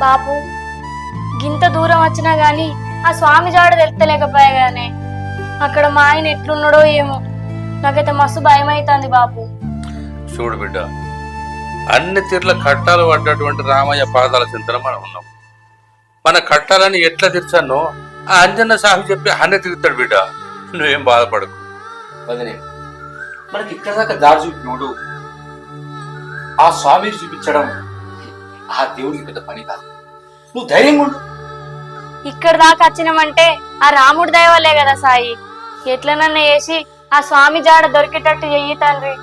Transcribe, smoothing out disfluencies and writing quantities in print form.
బాపు గింత దూరం వచ్చినా గాని ఆ స్వామి జాడ తెలుస్తలేకపోయాగానే అక్కడ మా ఆయన ఎట్లున్నాడో ఏమో నాకైతే మస్తు భయం అవుతుంది బాపు. చూడు బిడ్డ, అన్ని తీర్ల కట్టాలు పడ్డటువంటి రామయ్య పాదాల చింతన మనం ఉన్నాం. మన కట్టాలని ఎట్లా తీర్చానో ఆ అంజన్న సాహి చెప్పి అన్నీ తిరుగుతాడు బిడ్డ, నువ్వేం బాధపడకు. వదిలే, మనకి ఇక్కడ దాకా దారి చూపినోడు ఆ స్వామిని చూపించడం ఆ దేవుడికి పెద్ద పని కాదు. నువ్వు ధైర్యంగా ఉండు. ఇక్కడ దాకా వచ్చినామంటే ఆ రాముడి దయ వల్లే కదా సాయి. ఎట్లనన్నా వేసి ఆ స్వామి జాడ దొరికేటట్టు చెయ్యి తండ్రి.